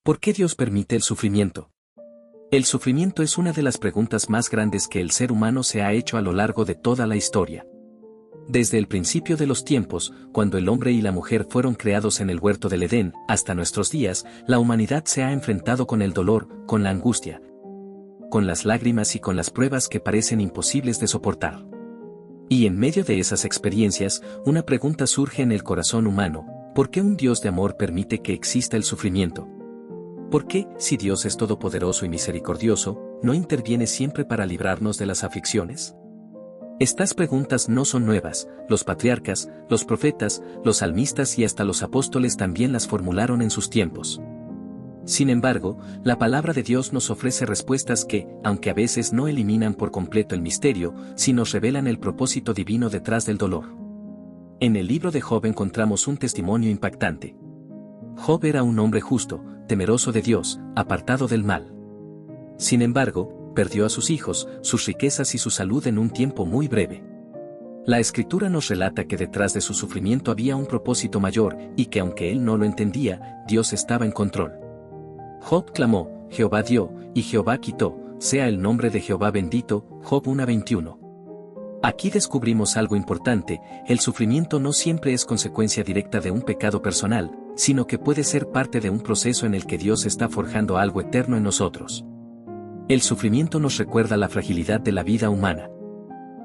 ¿Por qué Dios permite el sufrimiento? El sufrimiento es una de las preguntas más grandes que el ser humano se ha hecho a lo largo de toda la historia. Desde el principio de los tiempos, cuando el hombre y la mujer fueron creados en el huerto del Edén, hasta nuestros días, la humanidad se ha enfrentado con el dolor, con la angustia, con las lágrimas y con las pruebas que parecen imposibles de soportar. Y en medio de esas experiencias, una pregunta surge en el corazón humano: ¿por qué un Dios de amor permite que exista el sufrimiento? ¿Por qué, si Dios es todopoderoso y misericordioso, no interviene siempre para librarnos de las aflicciones? Estas preguntas no son nuevas, los patriarcas, los profetas, los salmistas y hasta los apóstoles también las formularon en sus tiempos. Sin embargo, la palabra de Dios nos ofrece respuestas que, aunque a veces no eliminan por completo el misterio, sí nos revelan el propósito divino detrás del dolor. En el libro de Job encontramos un testimonio impactante. Job era un hombre justo, temeroso de Dios, apartado del mal. Sin embargo, perdió a sus hijos, sus riquezas y su salud en un tiempo muy breve. La Escritura nos relata que detrás de su sufrimiento había un propósito mayor, y que aunque él no lo entendía, Dios estaba en control. Job clamó: Jehová dio, y Jehová quitó, sea el nombre de Jehová bendito. Job 1:21. Aquí descubrimos algo importante: el sufrimiento no siempre es consecuencia directa de un pecado personal, sino que puede ser parte de un proceso en el que Dios está forjando algo eterno en nosotros. El sufrimiento nos recuerda la fragilidad de la vida humana.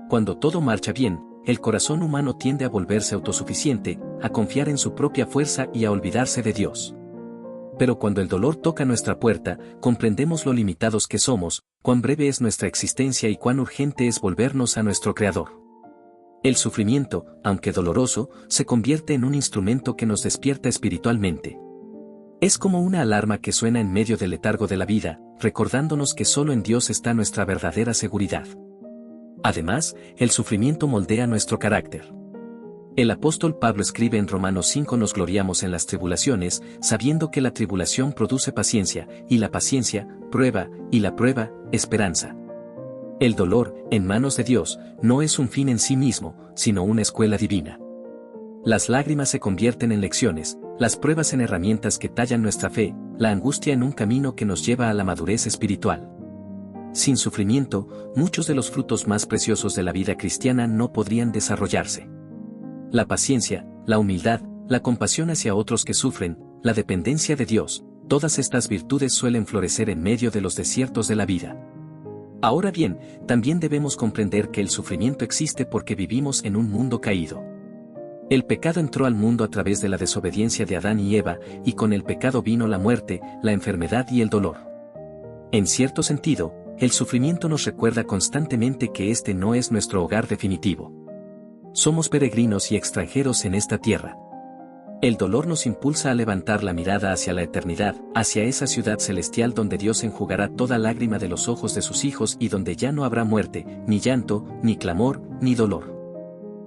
Cuando todo marcha bien, el corazón humano tiende a volverse autosuficiente, a confiar en su propia fuerza y a olvidarse de Dios. Pero cuando el dolor toca nuestra puerta, comprendemos lo limitados que somos, cuán breve es nuestra existencia y cuán urgente es volvernos a nuestro Creador. El sufrimiento, aunque doloroso, se convierte en un instrumento que nos despierta espiritualmente. Es como una alarma que suena en medio del letargo de la vida, recordándonos que solo en Dios está nuestra verdadera seguridad. Además, el sufrimiento moldea nuestro carácter. El apóstol Pablo escribe en Romanos 5: nos gloriamos en las tribulaciones, sabiendo que la tribulación produce paciencia, y la paciencia, prueba, y la prueba, esperanza. El dolor, en manos de Dios, no es un fin en sí mismo, sino una escuela divina. Las lágrimas se convierten en lecciones, las pruebas en herramientas que tallan nuestra fe, la angustia en un camino que nos lleva a la madurez espiritual. Sin sufrimiento, muchos de los frutos más preciosos de la vida cristiana no podrían desarrollarse. La paciencia, la humildad, la compasión hacia otros que sufren, la dependencia de Dios, todas estas virtudes suelen florecer en medio de los desiertos de la vida. Ahora bien, también debemos comprender que el sufrimiento existe porque vivimos en un mundo caído. El pecado entró al mundo a través de la desobediencia de Adán y Eva, y con el pecado vino la muerte, la enfermedad y el dolor. En cierto sentido, el sufrimiento nos recuerda constantemente que este no es nuestro hogar definitivo. Somos peregrinos y extranjeros en esta tierra. El dolor nos impulsa a levantar la mirada hacia la eternidad, hacia esa ciudad celestial donde Dios enjugará toda lágrima de los ojos de sus hijos y donde ya no habrá muerte, ni llanto, ni clamor, ni dolor.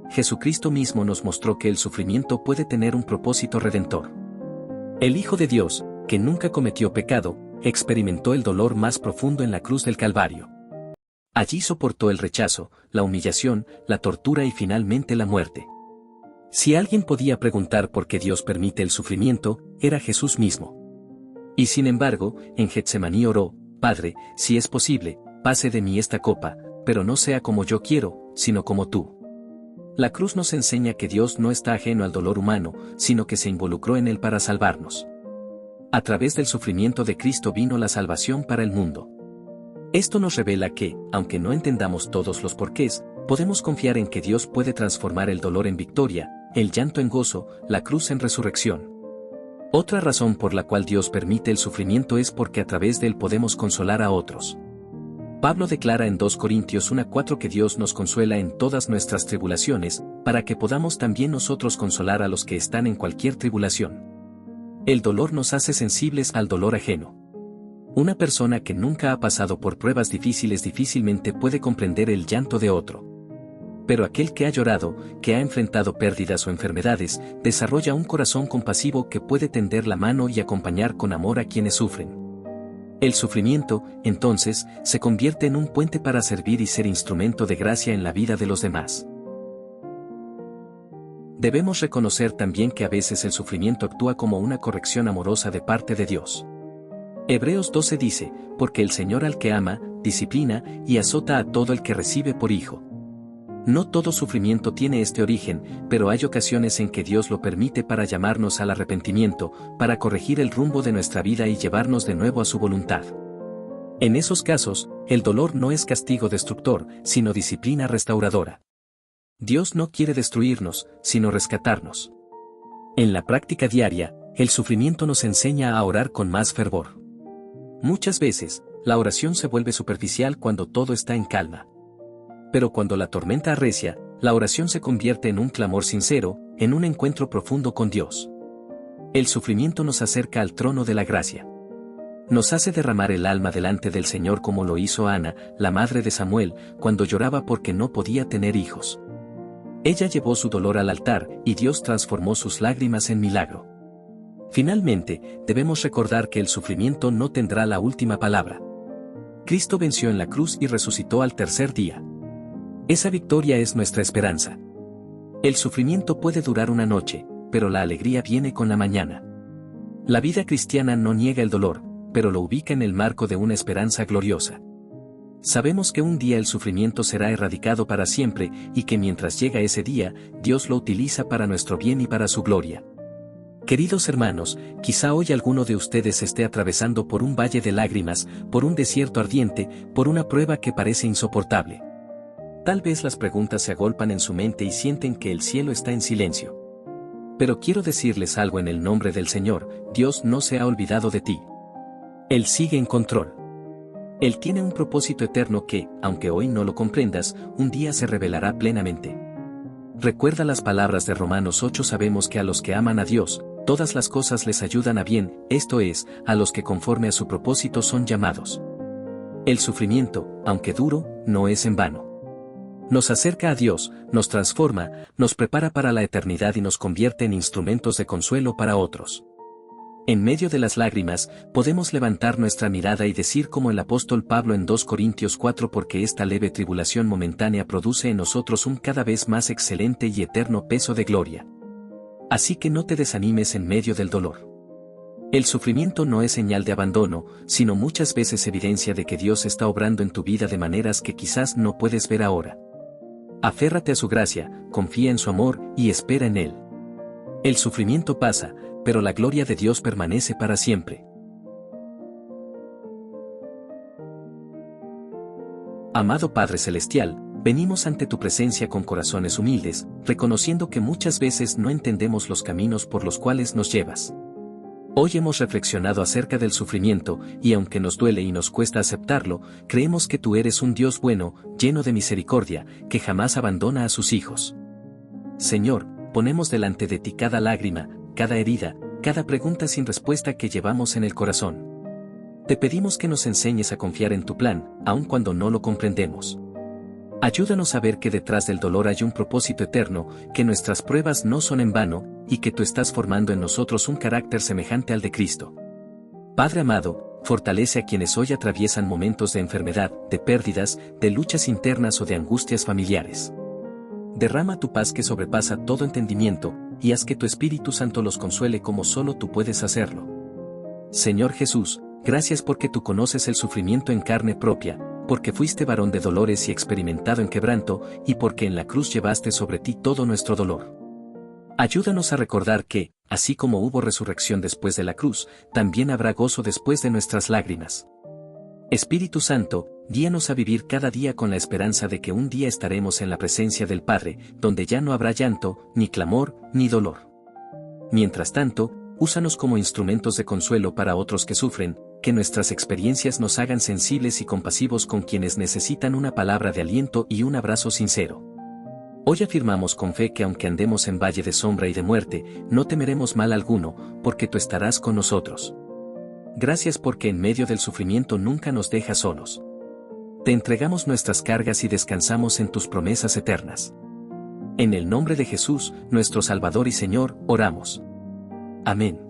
Jesucristo mismo nos mostró que el sufrimiento puede tener un propósito redentor. El Hijo de Dios, que nunca cometió pecado, experimentó el dolor más profundo en la cruz del Calvario. Allí soportó el rechazo, la humillación, la tortura y finalmente la muerte. Si alguien podía preguntar por qué Dios permite el sufrimiento, era Jesús mismo. Y sin embargo, en Getsemaní oró: Padre, si es posible, pase de mí esta copa, pero no sea como yo quiero, sino como tú. La cruz nos enseña que Dios no está ajeno al dolor humano, sino que se involucró en él para salvarnos. A través del sufrimiento de Cristo vino la salvación para el mundo. Esto nos revela que, aunque no entendamos todos los porqués, podemos confiar en que Dios puede transformar el dolor en victoria, el llanto en gozo, la cruz en resurrección. Otra razón por la cual Dios permite el sufrimiento es porque a través de él podemos consolar a otros. Pablo declara en 2 Corintios 1:4 que Dios nos consuela en todas nuestras tribulaciones, para que podamos también nosotros consolar a los que están en cualquier tribulación. El dolor nos hace sensibles al dolor ajeno. Una persona que nunca ha pasado por pruebas difíciles difícilmente puede comprender el llanto de otro. Pero aquel que ha llorado, que ha enfrentado pérdidas o enfermedades, desarrolla un corazón compasivo que puede tender la mano y acompañar con amor a quienes sufren. El sufrimiento, entonces, se convierte en un puente para servir y ser instrumento de gracia en la vida de los demás. Debemos reconocer también que a veces el sufrimiento actúa como una corrección amorosa de parte de Dios. Hebreos 12 dice, porque el Señor al que ama, disciplina y azota a todo el que recibe por hijo. No todo sufrimiento tiene este origen, pero hay ocasiones en que Dios lo permite para llamarnos al arrepentimiento, para corregir el rumbo de nuestra vida y llevarnos de nuevo a su voluntad. En esos casos, el dolor no es castigo destructor, sino disciplina restauradora. Dios no quiere destruirnos, sino rescatarnos. En la práctica diaria, el sufrimiento nos enseña a orar con más fervor. Muchas veces, la oración se vuelve superficial cuando todo está en calma. Pero cuando la tormenta arrecia, la oración se convierte en un clamor sincero, en un encuentro profundo con Dios. El sufrimiento nos acerca al trono de la gracia. Nos hace derramar el alma delante del Señor como lo hizo Ana, la madre de Samuel, cuando lloraba porque no podía tener hijos. Ella llevó su dolor al altar, y Dios transformó sus lágrimas en milagro. Finalmente, debemos recordar que el sufrimiento no tendrá la última palabra. Cristo venció en la cruz y resucitó al tercer día. Esa victoria es nuestra esperanza. El sufrimiento puede durar una noche, pero la alegría viene con la mañana. La vida cristiana no niega el dolor, pero lo ubica en el marco de una esperanza gloriosa. Sabemos que un día el sufrimiento será erradicado para siempre y que mientras llega ese día, Dios lo utiliza para nuestro bien y para su gloria. Queridos hermanos, quizá hoy alguno de ustedes esté atravesando por un valle de lágrimas, por un desierto ardiente, por una prueba que parece insoportable. Tal vez las preguntas se agolpan en su mente y sienten que el cielo está en silencio. Pero quiero decirles algo en el nombre del Señor: Dios no se ha olvidado de ti. Él sigue en control. Él tiene un propósito eterno que, aunque hoy no lo comprendas, un día se revelará plenamente. Recuerda las palabras de Romanos 8: sabemos que a los que aman a Dios, todas las cosas les ayudan a bien, esto es, a los que conforme a su propósito son llamados. El sufrimiento, aunque duro, no es en vano. Nos acerca a Dios, nos transforma, nos prepara para la eternidad y nos convierte en instrumentos de consuelo para otros. En medio de las lágrimas, podemos levantar nuestra mirada y decir como el apóstol Pablo en 2 Corintios 4: porque esta leve tribulación momentánea produce en nosotros un cada vez más excelente y eterno peso de gloria. Así que no te desanimes en medio del dolor. El sufrimiento no es señal de abandono, sino muchas veces evidencia de que Dios está obrando en tu vida de maneras que quizás no puedes ver ahora. Aférrate a su gracia, confía en su amor y espera en Él. El sufrimiento pasa, pero la gloria de Dios permanece para siempre. Amado Padre Celestial, venimos ante tu presencia con corazones humildes, reconociendo que muchas veces no entendemos los caminos por los cuales nos llevas. Hoy hemos reflexionado acerca del sufrimiento, y aunque nos duele y nos cuesta aceptarlo, creemos que tú eres un Dios bueno, lleno de misericordia, que jamás abandona a sus hijos. Señor, ponemos delante de ti cada lágrima, cada herida, cada pregunta sin respuesta que llevamos en el corazón. Te pedimos que nos enseñes a confiar en tu plan, aun cuando no lo comprendemos. Ayúdanos a ver que detrás del dolor hay un propósito eterno, que nuestras pruebas no son en vano, y que tú estás formando en nosotros un carácter semejante al de Cristo. Padre amado, fortalece a quienes hoy atraviesan momentos de enfermedad, de pérdidas, de luchas internas o de angustias familiares. Derrama tu paz que sobrepasa todo entendimiento, y haz que tu Espíritu Santo los consuele como solo tú puedes hacerlo. Señor Jesús, gracias porque tú conoces el sufrimiento en carne propia, porque fuiste varón de dolores y experimentado en quebranto, y porque en la cruz llevaste sobre ti todo nuestro dolor. Ayúdanos a recordar que, así como hubo resurrección después de la cruz, también habrá gozo después de nuestras lágrimas. Espíritu Santo, guíanos a vivir cada día con la esperanza de que un día estaremos en la presencia del Padre, donde ya no habrá llanto, ni clamor, ni dolor. Mientras tanto, úsanos como instrumentos de consuelo para otros que sufren, que nuestras experiencias nos hagan sensibles y compasivos con quienes necesitan una palabra de aliento y un abrazo sincero. Hoy afirmamos con fe que aunque andemos en valle de sombra y de muerte, no temeremos mal alguno, porque tú estarás con nosotros. Gracias porque en medio del sufrimiento nunca nos dejas solos. Te entregamos nuestras cargas y descansamos en tus promesas eternas. En el nombre de Jesús, nuestro Salvador y Señor, oramos. Amén.